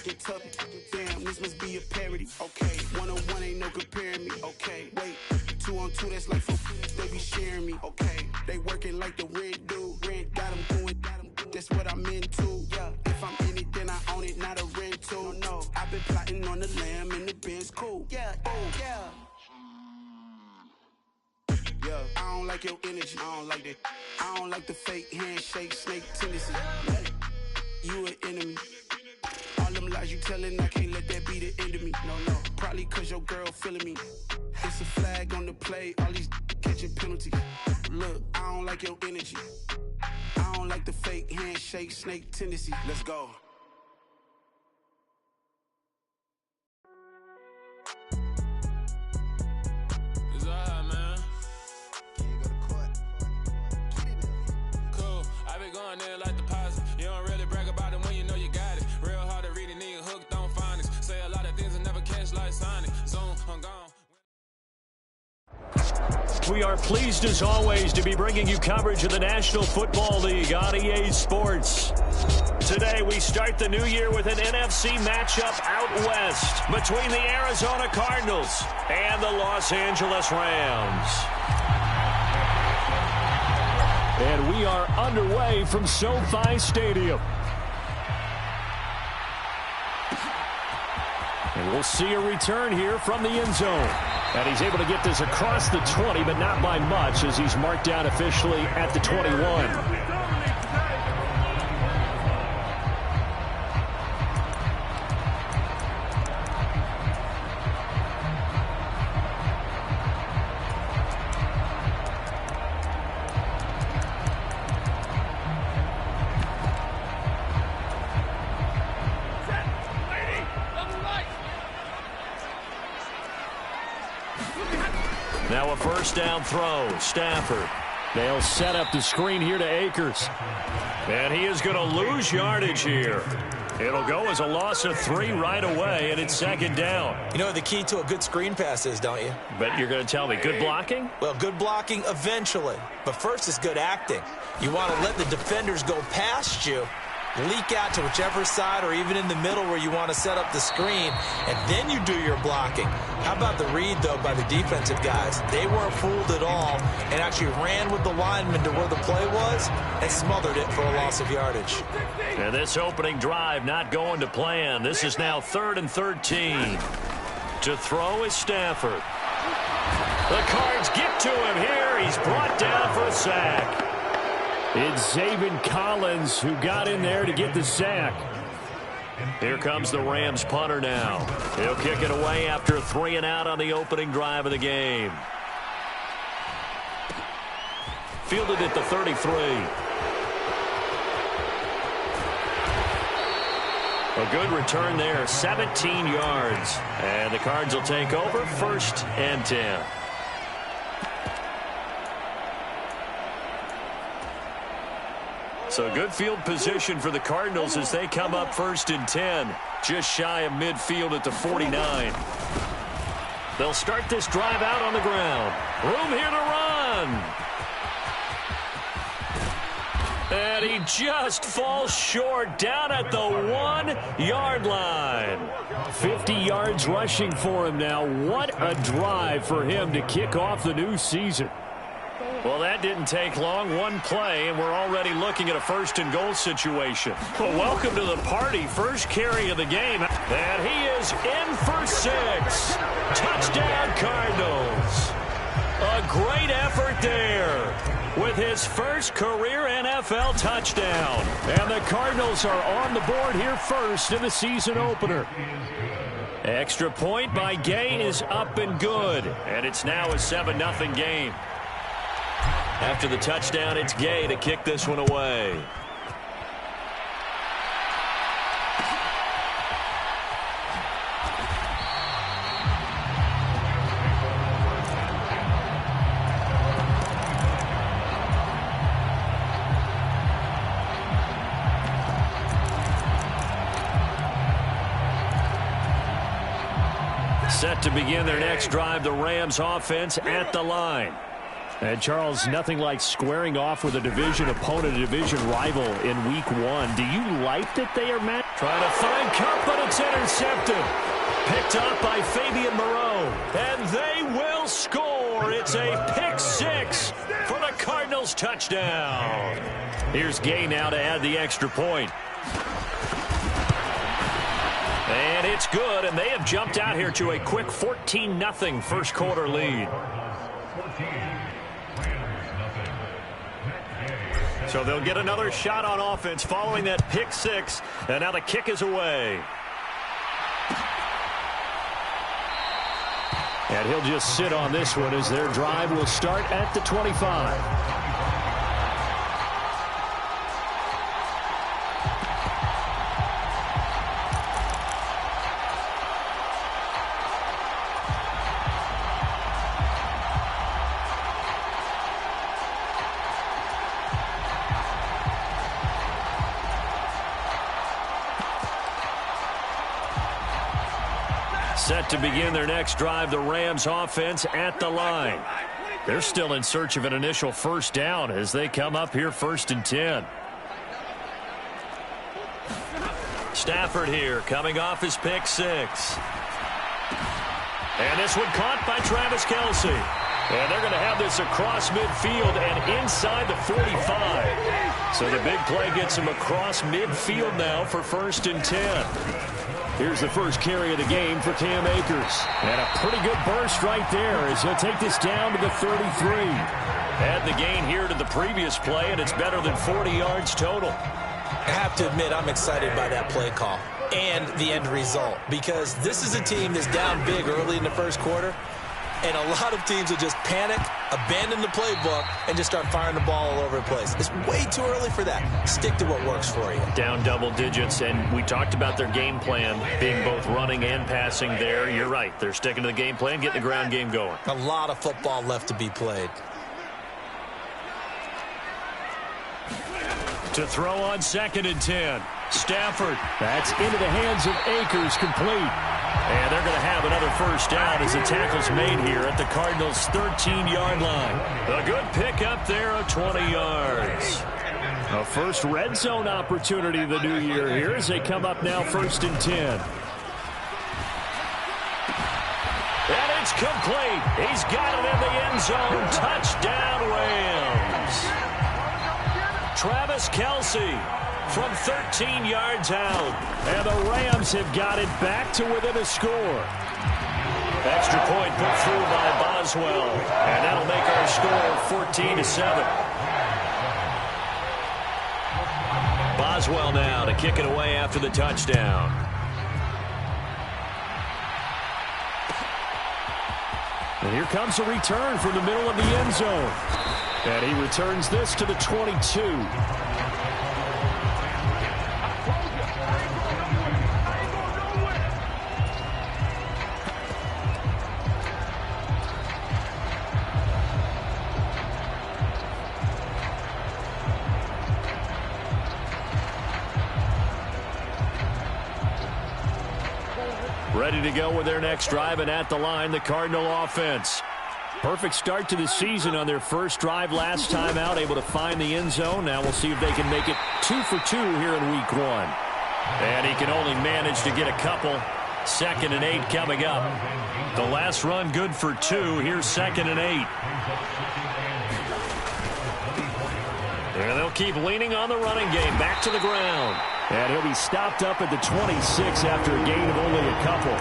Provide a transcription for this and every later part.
Kentucky. Damn, this must be a parody. Okay, 1-on-1 ain't no comparing me. Okay, wait, 2-on-2, that's like 4. They be sharing me. Okay, they working like the rent dude. Rent got them doing. That's what I'm into. Yeah, if I'm in it, then I own it, not a rental. No, I've been plotting on the lamb and the Benz cool. Yeah, oh yeah. Yeah, I don't like your energy. I don't like that. I don't like the fake handshake, snake tendency. You an enemy. All them lies you telling, I can't let that be the end of me. No, probably cause your girl feeling me. It's a flag on the play, all these catching penalties. Look, I don't like your energy. I don't like the fake handshake, snake tendency. Let's go. It's alright, man. Cool, I been going there like deposit. You don't really brag about it when you know you got it. Real hard to read a nigga hooked on phonics. Say a lot of things and never catch like Sonic. Zoom, I'm gone. We are pleased as always to be bringing you coverage of the National Football League on EA Sports. Today we start the new year with an NFC matchup out west between the Arizona Cardinals and the Los Angeles Rams. And we are underway from SoFi Stadium. And we'll see a return here from the end zone. And he's able to get this across the 20, but not by much, as he's marked down officially at the 21. Now a first down throw. Stafford. They'll set up the screen here to Akers. And he is going to lose yardage here. It'll go as a loss of 3 right away, and it's second down. You know what the key to a good screen pass is, don't you? But you're going to tell me, good blocking? Well, good blocking eventually. But first is good acting. You want to let the defenders go past you, leak out to whichever side or even in the middle where you want to set up the screen, and then you do your blocking. How about the read, though, by the defensive guys? They weren't fooled at all and actually ran with the lineman to where the play was and smothered it for a loss of yardage. And this opening drive not going to plan. This is now 3rd and 13. To throw is Stafford. The Cards get to him here. He's brought down for a sack. It's Zaven Collins who got in there to get the sack. Here comes the Rams punter now. He'll kick it away after 3 and out on the opening drive of the game. Fielded at the 33. A good return there, 17 yards. And the Cards will take over, 1st and 10. So good field position for the Cardinals as they come up 1st and 10. Just shy of midfield at the 49. They'll start this drive out on the ground. Room here to run. And he just falls short down at the 1-yard line. 50 yards rushing for him now. What a drive for him to kick off the new season. Well, that didn't take long. One play, and we're already looking at a 1st and goal situation. Well, welcome to the party. First carry of the game. And he is in for 6. Touchdown, Cardinals. A great effort there with his first career NFL touchdown. And the Cardinals are on the board here first in the season opener. Extra point by Gay is up and good. And it's now a 7-0 game. After the touchdown, it's Gay to kick this one away. Set to begin their next drive, the Rams offense at the line. And, Charles, nothing like squaring off with a division opponent, a division rival in Week 1. Do you like that they are met? Trying to find Cup, but it's intercepted. Picked up by Fabian Moreau. And they will score. It's a pick six for the Cardinals touchdown. Here's Gay now to add the extra point. And it's good, and they have jumped out here to a quick 14-0 first quarter lead. So they'll get another shot on offense following that pick six, and now the kick is away. And he'll just sit on this one as their drive will start at the 25. Set to begin their next drive, the Rams offense at the line. They're still in search of an initial first down as they come up here 1st and 10. Stafford here coming off his pick six. And this one caught by Travis Kelce. And they're going to have this across midfield and inside the 45. So the big play gets him across midfield now for 1st and 10. Here's the first carry of the game for Cam Akers. And a pretty good burst right there as he'll take this down to the 33. Add the gain here to the previous play, and it's better than 40 yards total. I have to admit, I'm excited by that play call and the end result, because this is a team that's down big early in the first quarter, and a lot of teams will just panic, abandon the playbook, and just start firing the ball all over the place. It's way too early for that. Stick to what works for you. Down double digits, and we talked about their game plan being both running and passing there. You're right. They're sticking to the game plan, getting the ground game going. A lot of football left to be played. To throw on 2nd and 10. Stafford. That's into the hands of Akers, complete. And they're going to have another first down as the tackle's made here at the Cardinals' 13-yard line. A good pickup there of 20 yards. A first red zone opportunity of the new year here as they come up now 1st and 10. And it's complete. He's got it in the end zone. Touchdown, Rams. Travis Kelce from 13 yards out. And the Rams have got it back to within a score. Extra point put through by Boswell. And that'll make our score 14-7. Boswell now to kick it away after the touchdown. And here comes a return from the middle of the end zone. And he returns this to the 22. Ready to go with their next drive, and at the line, the Cardinal offense. Perfect start to the season on their first drive last time out, able to find the end zone. Now we'll see if they can make it 2 for 2 here in week 1. And he can only manage to get a couple. 2nd and 8 coming up. The last run good for 2. Here's 2nd and 8. And they'll keep leaning on the running game. Back to the ground. And he'll be stopped up at the 26 after a gain of only a couple.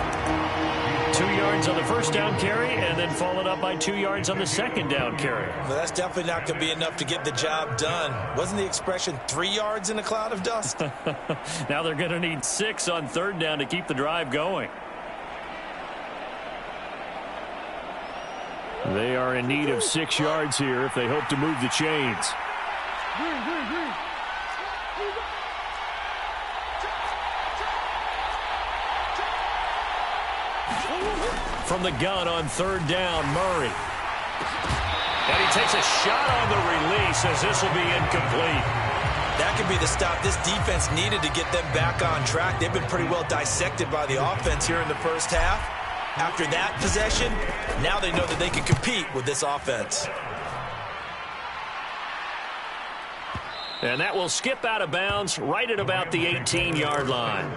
2 yards on the first down carry, and then followed up by 2 yards on the second down carry. Well, that's definitely not going to be enough to get the job done. Wasn't the expression 3 yards in a cloud of dust? Now they're going to need 6 on 3rd down to keep the drive going. They are in need of 6 yards here if they hope to move the chains. From the gun on 3rd down, Murray. And he takes a shot on the release as this will be incomplete. That could be the stop this defense needed to get them back on track. They've been pretty well dissected by the offense here in the first half. After that possession, now they know that they can compete with this offense. And that will skip out of bounds right at about the 18-yard line.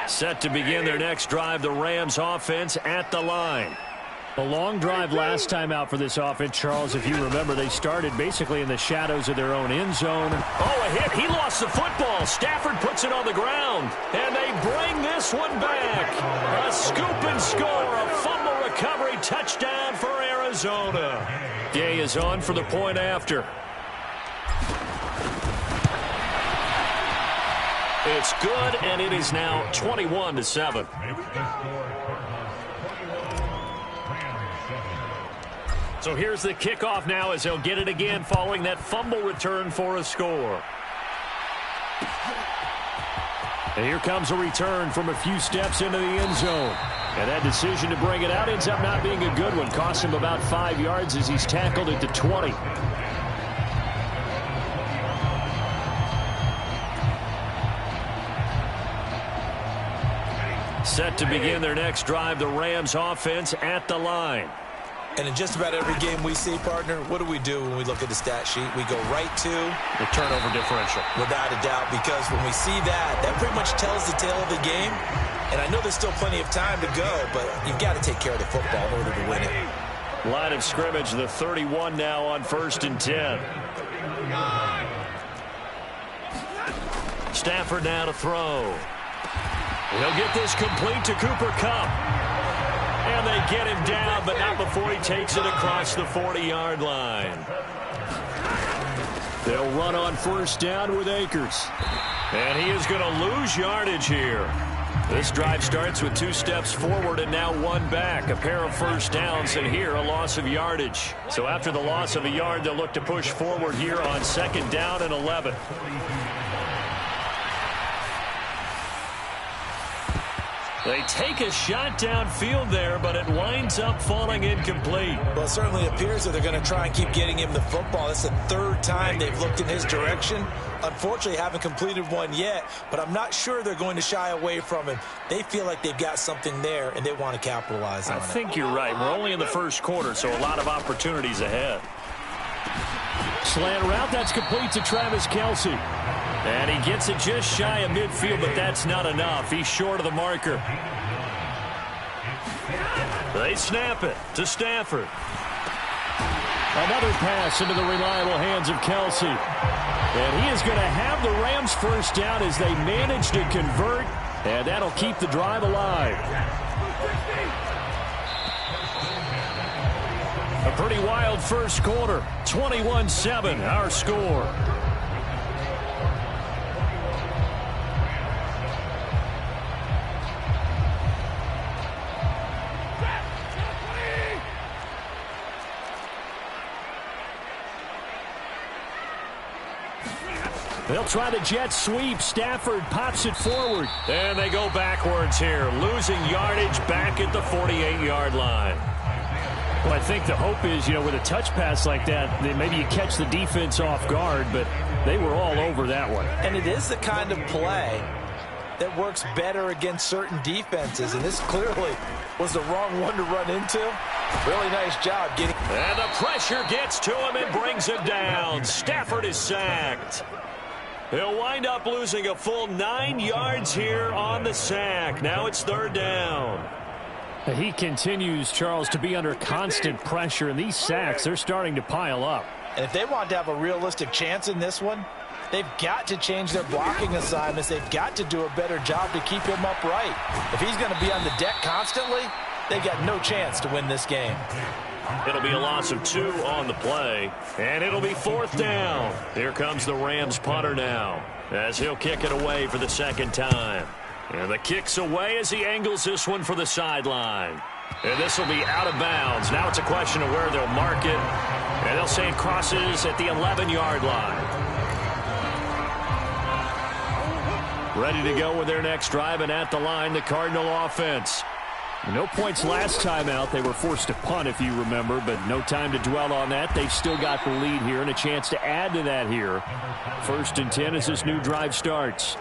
Set to begin their next drive, the Rams offense at the line. A long drive last time out for this offense, Charles. If you remember, they started basically in the shadows of their own end zone. Oh, a hit. He lost the football. Stafford puts it on the ground. And they bring this one back. A scoop and score. A fumble recovery touchdown for Arizona. Gay is on for the point after. It's good, and it is now 21-7. So here's the kickoff now as they'll get it again following that fumble return for a score. And here comes a return from a few steps into the end zone. And that decision to bring it out ends up not being a good one. Costs him about 5 yards as he's tackled at the 20. Set to begin their next drive, the Rams offense at the line. And in just about every game we see, partner, what do we do when we look at the stat sheet? We go right to the turnover differential. Without a doubt, because when we see that, that pretty much tells the tale of the game. And I know there's still plenty of time to go, but you've got to take care of the football in order to win it. Line of scrimmage, the 31 now on 1st and 10. Stafford now to throw. He'll get this complete to Cooper Kupp. And they get him down, but not before he takes it across the 40-yard line. They'll run on 1st down with Akers. And he is going to lose yardage here. This drive starts with 2 steps forward and now 1 back. A pair of 1st downs, and here a loss of yardage. So after the loss of a yard, they'll look to push forward here on 2nd down and 11. They take a shot downfield there, but it winds up falling incomplete. Well, it certainly appears that they're going to try and keep getting him the football. It's the 3rd time they've looked in his direction. Unfortunately, haven't completed one yet, but I'm not sure they're going to shy away from him. They feel like they've got something there, and they want to capitalize on it. I think you're right. We're only in the 1st quarter, so a lot of opportunities ahead. Slant route, that's complete to Travis Kelce. And he gets it just shy of midfield, but that's not enough. He's short of the marker. They snap it to Stafford. Another pass into the reliable hands of Kelce. And he is going to have the Rams 1st down as they manage to convert, and that'll keep the drive alive. A pretty wild 1st quarter. 21-7, our score. They'll try the jet sweep. Stafford pops it forward. And they go backwards here, losing yardage back at the 48-yard line. Well, I think the hope is, with a touch pass like that, maybe you catch the defense off guard, but they were all over that one. And it is the kind of play that works better against certain defenses, and this clearly was the wrong one to run into. Really nice job getting. And the pressure gets to him and brings him down. Stafford is sacked. He'll wind up losing a full 9 yards here on the sack. Now it's 3rd down. He continues, Charles, to be under constant pressure, and these sacks, they're starting to pile up. And if they want to have a realistic chance in this one, they've got to change their blocking assignments. They've got to do a better job to keep him upright. If he's going to be on the deck constantly, they got no chance to win this game. It'll be a loss of 2 on the play, and it'll be 4th down. Here comes the Rams punter now, as he'll kick it away for the 2nd time. And the kick's away as he angles this one for the sideline. And this will be out of bounds. Now it's a question of where they'll mark it, and they'll say it crosses at the 11-yard line. Ready to go with their next drive, and at the line, the Cardinal offense. No points last time out. They were forced to punt, if you remember, but no time to dwell on that. They've still got the lead here and a chance to add to that here. 1st and 10 as this new drive starts.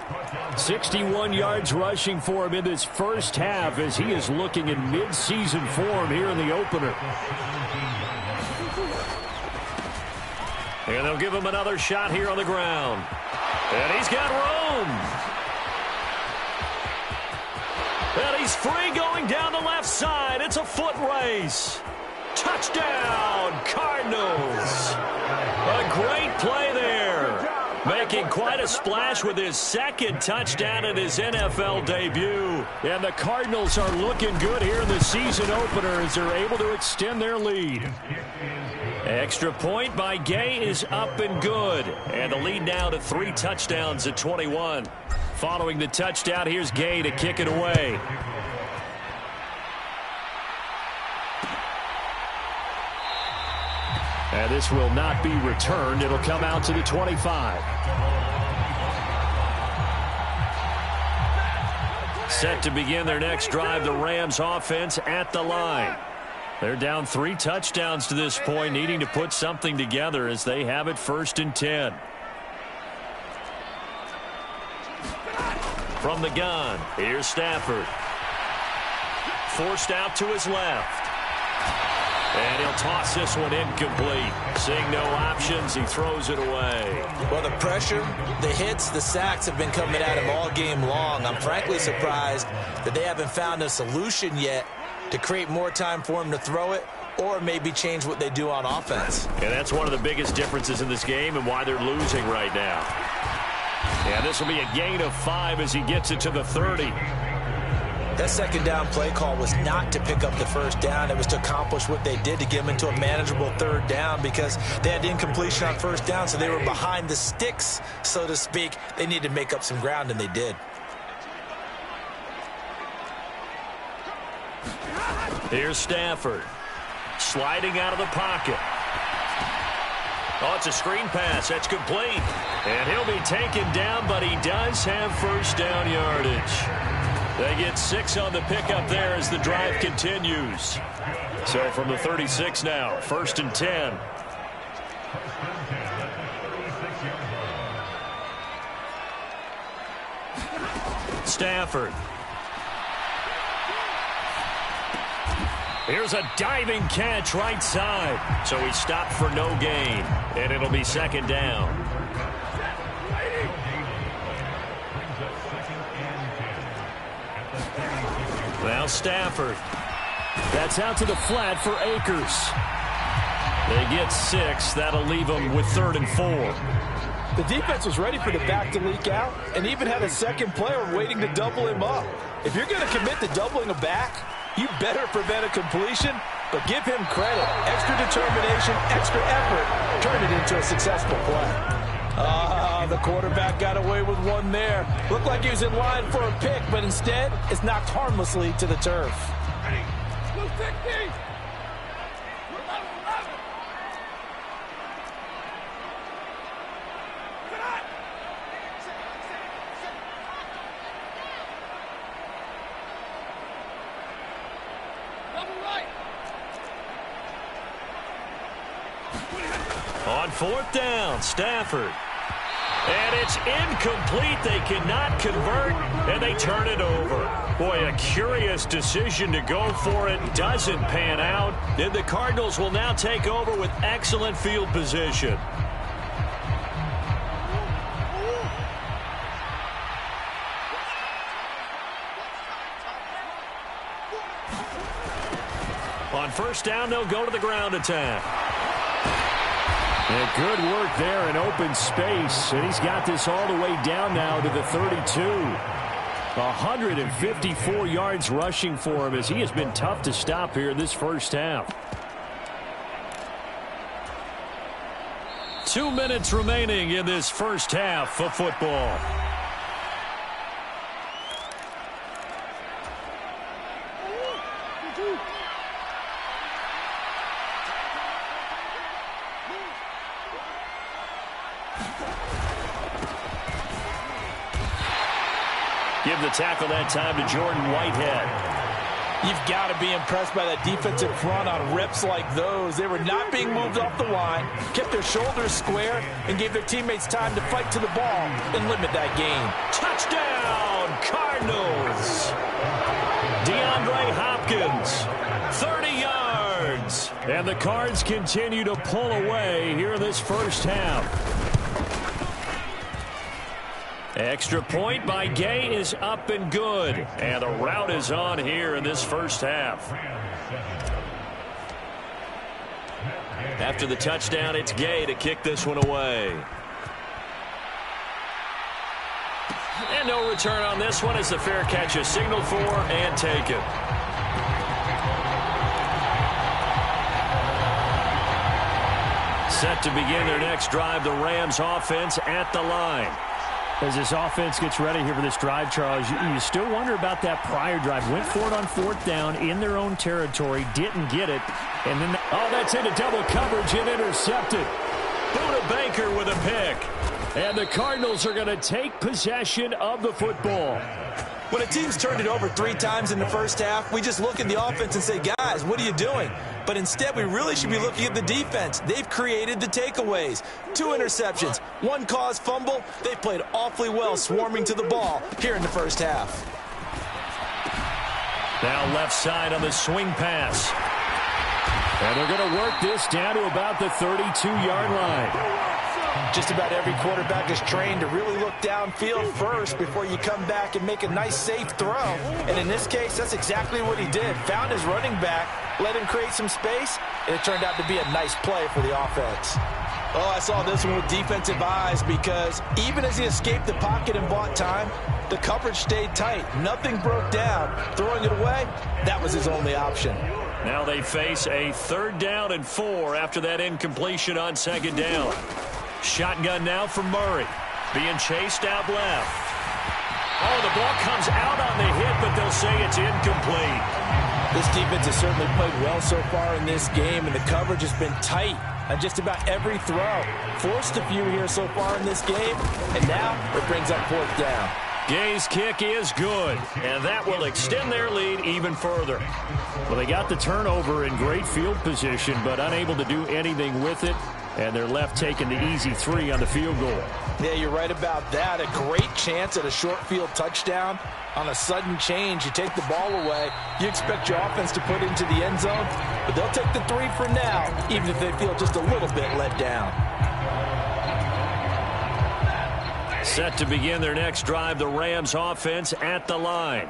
61 yards rushing for him in this first half as he is looking in mid-season form here in the opener. And they'll give him another shot here on the ground. And he's got room. And he's free going down the left side. It's a foot race. Touchdown, Cardinals. A great play there. Making quite a splash with his 2nd touchdown in his NFL debut. And the Cardinals are looking good here in the season opener as they're able to extend their lead. Extra point by Gay is up and good. And the lead now to 3 touchdowns at 21. Following the touchdown, here's Gay to kick it away. And this will not be returned. It'll come out to the 25. Set to begin their next drive, the Rams offense at the line. They're down 3 touchdowns to this point, needing to put something together as they have it 1st and 10. From the gun, here's Stafford. Forced out to his left. And he'll toss this one incomplete. Seeing no options, he throws it away. Well, the pressure, the hits, the sacks have been coming at him all game long. I'm frankly surprised that they haven't found a solution yet to create more time for him to throw it or maybe change what they do on offense. And that's one of the biggest differences in this game and why they're losing right now. And this will be a gain of 5 as he gets it to the 30. That 2nd down play call was not to pick up the 1st down. It was to accomplish what they did to get them into a manageable 3rd down because they had incompletion on 1st down, so they were behind the sticks, so to speak. They needed to make up some ground, and they did. Here's Stafford. Sliding out of the pocket. Oh, it's a screen pass. That's complete. And he'll be taken down, but he does have 1st down yardage. They get 6 on the pickup there as the drive continues. So from the 36 now, 1st and 10. Stafford. Here's a diving catch right side. So he stopped for no gain. And it'll be 2nd down. Now Stafford. That's out to the flat for Akers. They get 6. That'll leave them with 3rd and 4. The defense was ready for the back to leak out and even had a 2nd player waiting to double him up. If you're going to commit to doubling a back, you better prevent a completion, but give him credit. Extra determination, extra effort, turn it into a successful play. The quarterback got away with one there. Looked like he was in line for a pick, but instead, it's knocked harmlessly to the turf. On 4th down, Stafford. And it's incomplete. They cannot convert, and they turn it over. Boy, a curious decision to go for it. Doesn't pan out. And the Cardinals will now take over with excellent field position. On 1st down, they'll go to the ground attack. And good work there in open space. And he's got this all the way down now to the 32. 154 yards rushing for him as he has been tough to stop here in this first half. 2 minutes remaining in this first half of football. Give the tackle that time to Jordan Whitehead. You've got to be impressed by that defensive front on rips like those. They were not being moved off the line, kept their shoulders square, and gave their teammates time to fight to the ball and limit that gain. Touchdown, Cardinals. DeAndre Hopkins, 30 yards. And the Cards continue to pull away here in this first half. Extra point by Gay is up and good. And the route is on here in this first half. After the touchdown, it's Gay to kick this one away. And no return on this one as the fair catch is signaled for and taken. Set to begin their next drive, the Rams offense at the line. As this offense gets ready here for this drive, Charles, you still wonder about that prior drive. Went for it on fourth down in their own territory, didn't get it. And then, that's into double coverage and intercepted. Buda Baker with a pick. And the Cardinals are going to take possession of the football. When a team's turned it over 3 times in the first half, we just look at the offense and say, guys, what are you doing? But instead, we really should be looking at the defense. They've created the takeaways. 2 interceptions, 1 caused fumble. They've played awfully well swarming to the ball here in the first half. Now left side on the swing pass. And they're going to work this down to about the 32-yard line. Just about every quarterback is trained to really look downfield first before you come back and make a nice, safe throw. And in this case, that's exactly what he did. Found his running back, let him create some space, and it turned out to be a nice play for the offense. Oh, I saw this one with defensive eyes because even as he escaped the pocket and bought time, the coverage stayed tight. Nothing broke down. Throwing it away, that was his only option. Now they face a 3rd down and 4 after that incompletion on 2nd down. Shotgun now for Murray. Being chased out left. Oh, the ball comes out on the hit, but they'll say it's incomplete. This defense has certainly played well so far in this game, and the coverage has been tight on just about every throw. Forced a few here so far in this game, and now it brings up 4th down. Gay's kick is good, and that will extend their lead even further. Well, they got the turnover in great field position, but unable to do anything with it. And they're left taking the easy 3 on the field goal. Yeah, you're right about that. A great chance at a short field touchdown. On a sudden change, you take the ball away. You expect your offense to put it into the end zone, but they'll take the 3 for now, even if they feel just a little bit let down. Set to begin their next drive, the Rams offense at the line.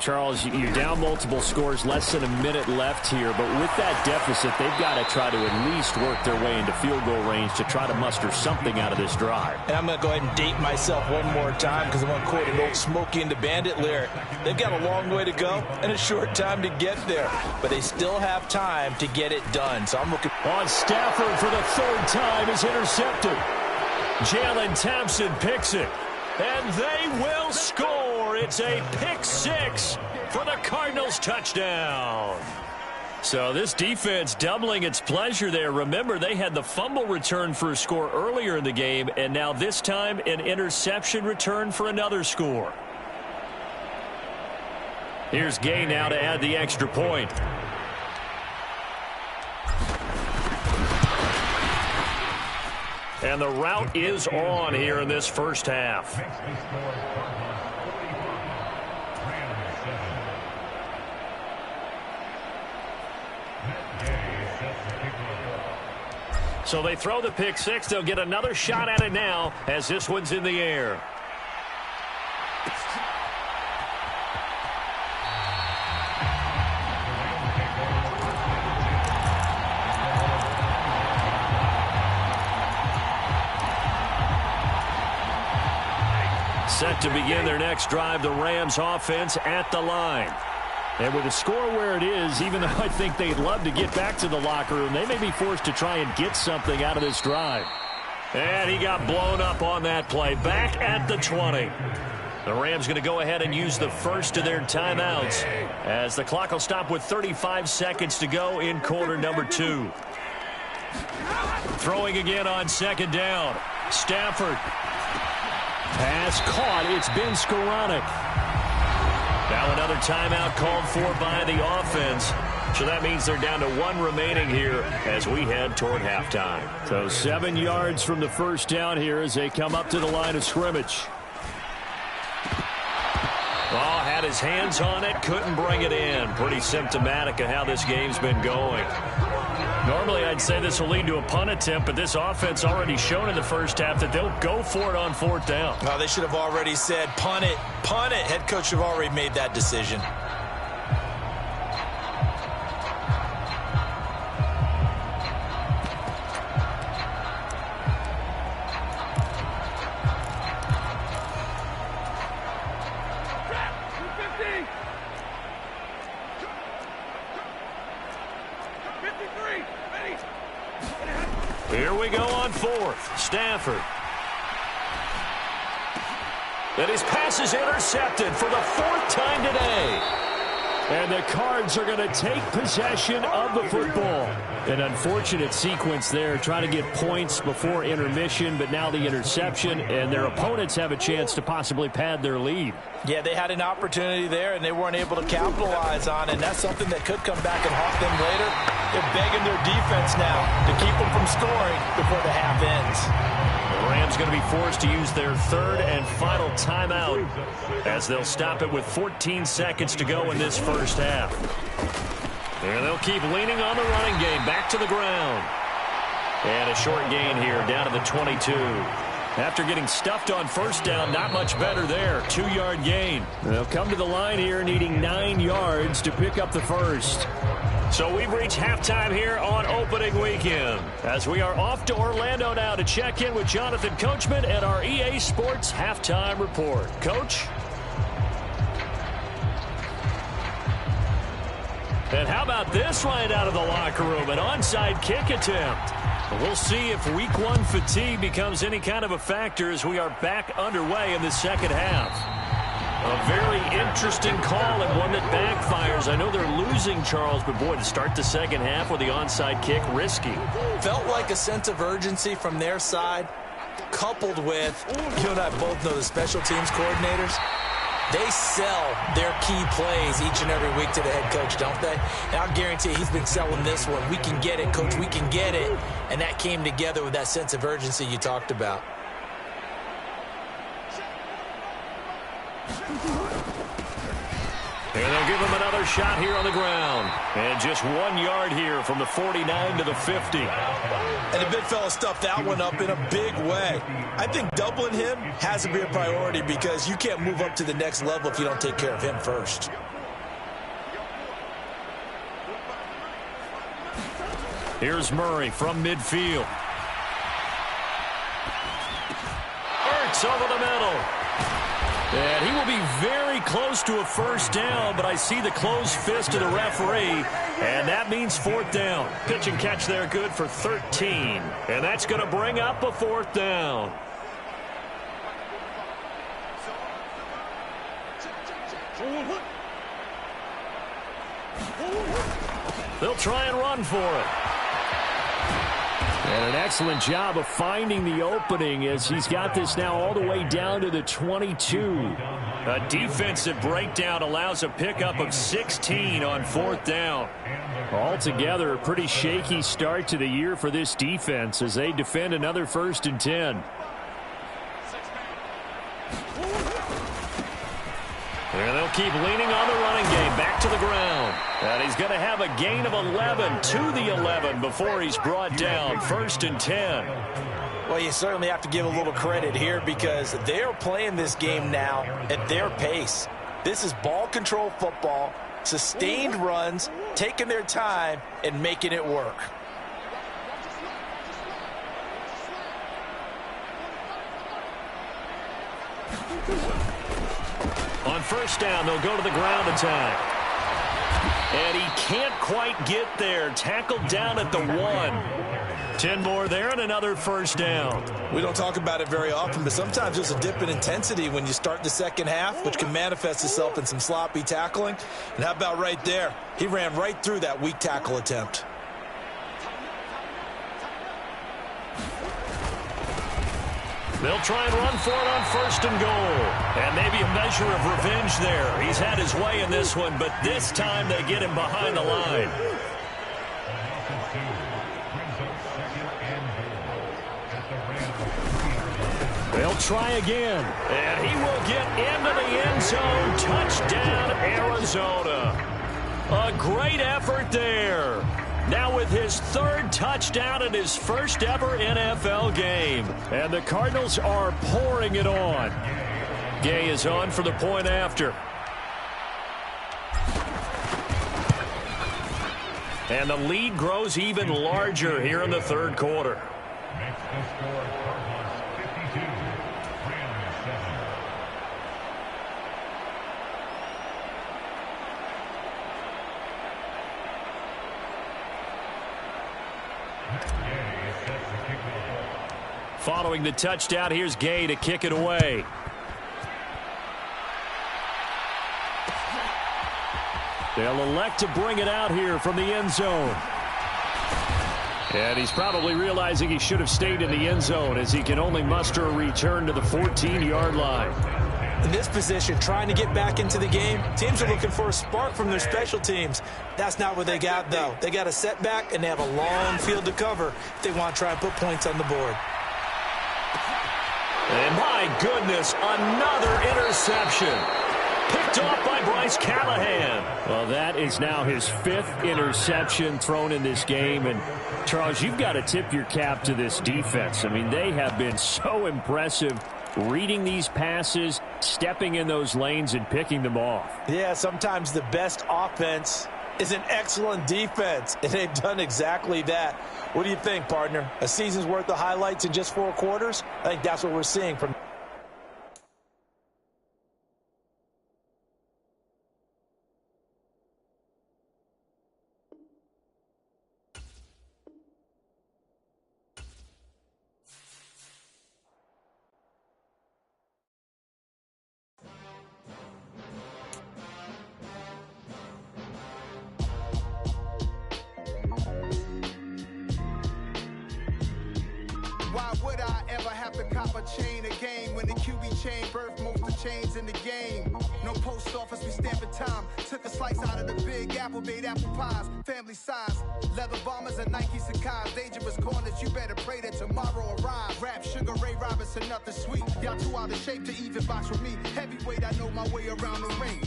Charles, you're down multiple scores, less than a minute left here, but with that deficit, they've got to try to at least work their way into field goal range to try to muster something out of this drive. And I'm going to go ahead and date myself one more time because I'm going to quote an old Smokey and the Bandit lyric. They've got a long way to go and a short time to get there, but they still have time to get it done. So I'm looking on Stafford for the 3rd time is intercepted. Jalen Thompson picks it, and they will score. It's a pick 6 for the Cardinals touchdown. So this defense doubling its pleasure there. Remember, they had the fumble return for a score earlier in the game, and now this time an interception return for another score. Here's Gay now to add the extra point. And the route is on here in this first half. So they throw the pick 6. They'll get another shot at it now as this one's in the air. Set to begin their next drive, the Rams offense at the line. And with the score where it is, even though I think they'd love to get back to the locker room, they may be forced to try and get something out of this drive. And he got blown up on that play. Back at the 20. The Rams going to go ahead and use the first of their timeouts as the clock will stop with 35 seconds to go in quarter number 2. Throwing again on 2nd down. Stafford. Pass caught. It's been Skoranek. Now another timeout called for by the offense. So that means they're down to 1 remaining here as we head toward halftime. So 7 yards from the first down here as they come up to the line of scrimmage. Oh, had his hands on it, couldn't bring it in. Pretty symptomatic of how this game's been going. Normally, I'd say this will lead to a punt attempt, but this offense already shown in the first half that they'll go for it on 4th down. No, they should have already said, punt it, punt it. Head coach should have already made that decision. Here we go on 4th. Stafford. And his pass is intercepted for the 4th time today. And the Cards are going to take possession of the football. An unfortunate sequence there, trying to get points before intermission, but now the interception, and their opponents have a chance to possibly pad their lead. Yeah, they had an opportunity there, and they weren't able to capitalize on it, and that's something that could come back and haunt them later. They're begging their defense now to keep them from scoring before the half ends. The Rams going to be forced to use their 3rd and final timeout as they'll stop it with 14 seconds to go in this first half. And they'll keep leaning on the running game back to the ground. And a short gain here down to the 22. After getting stuffed on first down, not much better there. 2-yard gain. They'll come to the line here needing 9 yards to pick up the first. So we've reached halftime here on opening weekend as we are off to Orlando now to check in with Jonathan Coachman and our EA Sports halftime report. Coach? And how about this right out of the locker room? An onside kick attempt. We'll see if week 1 fatigue becomes any kind of a factor as we are back underway in the second half. A very interesting call and one that backfires. I know they're losing, Charles, but boy, to start the second half with the onside kick, risky. Felt like a sense of urgency from their side, coupled with, you and I both know the special teams coordinators. They sell their key plays each and every week to the head coach, don't they? And I'll guarantee he's been selling this one. We can get it, coach, we can get it. And that came together with that sense of urgency you talked about. And they'll give him another shot here on the ground. And just 1 yard here from the 49 to the 50. And the big fella stuffed that one up in a big way. I think doubling him has to be a priority because you can't move up to the next level if you don't take care of him first. Here's Murray from midfield. Ertz over the middle. And he will be very close to a first down, but I see the closed fist of the referee, and that means 4th down. Pitch and catch there good for 13, and that's going to bring up a 4th down. They'll try and run for it. And an excellent job of finding the opening as he's got this now all the way down to the 22. A defensive breakdown allows a pickup of 16 on 4th down. Altogether, a pretty shaky start to the year for this defense as they defend another 1st and 10. And they'll keep leaning on the running game back to the ground. And he's going to have a gain of 11 to the 11 before he's brought down. 1st and 10. Well, you certainly have to give a little credit here because they're playing this game now at their pace. This is ball control football, sustained runs, taking their time and making it work. On first down, they'll go to the ground attack. And he can't quite get there. Tackled down at the 1. 10 more there and another first down. We don't talk about it very often, but sometimes there's a dip in intensity when you start the second half, which can manifest itself in some sloppy tackling. And how about right there? He ran right through that weak tackle attempt. They'll try and run for it on 1st and goal. And maybe a measure of revenge there. He's had his way in this one, but this time they get him behind the line. They'll try again. And he will get into the end zone. Touchdown, Arizona. A great effort there. Now with his 3rd touchdown in his first ever NFL game. And the Cardinals are pouring it on. Gay is on for the point after. And the lead grows even larger here in the 3rd quarter. Following the touchdown, here's Gay to kick it away. They'll elect to bring it out here from the end zone. And he's probably realizing he should have stayed in the end zone as he can only muster a return to the 14-yard line. In this position, trying to get back into the game, teams are looking for a spark from their special teams. That's not what they got, though. They got a setback, and they have a long field to cover if they want to try and put points on the board. And my goodness, another interception. Picked off by Bryce Callahan. Well, that is now his 5th interception thrown in this game. And, Charles, you've got to tip your cap to this defense. I mean, they have been so impressive reading these passes, stepping in those lanes, and picking them off. Yeah, sometimes the best offense is an excellent defense, and they've done exactly that. What do you think, partner? A season's worth of highlights in just 4 quarters? I think that's what we're seeing from Why would I ever have to cop a chain again when the QB chain birthed most of the chains in the game? No post office, we stamping time. Took a slice out of the big apple, made apple pies, family size. Leather bombers and Nike Sacai's. Dangerous corners, you better pray that tomorrow arrives. Rap, Sugar Ray Robinson, nothing sweet. Y'all too out of shape to even box with me. Heavyweight, I know my way around the ring.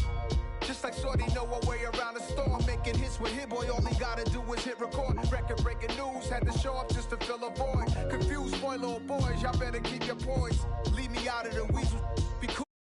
Just like Shorty know her way around the storm. Making hits with Hit Boy, all he gotta do is hit record. Record breaking news, had to show up just to fill a void. Confused, spoil little boys, y'all better keep your poise.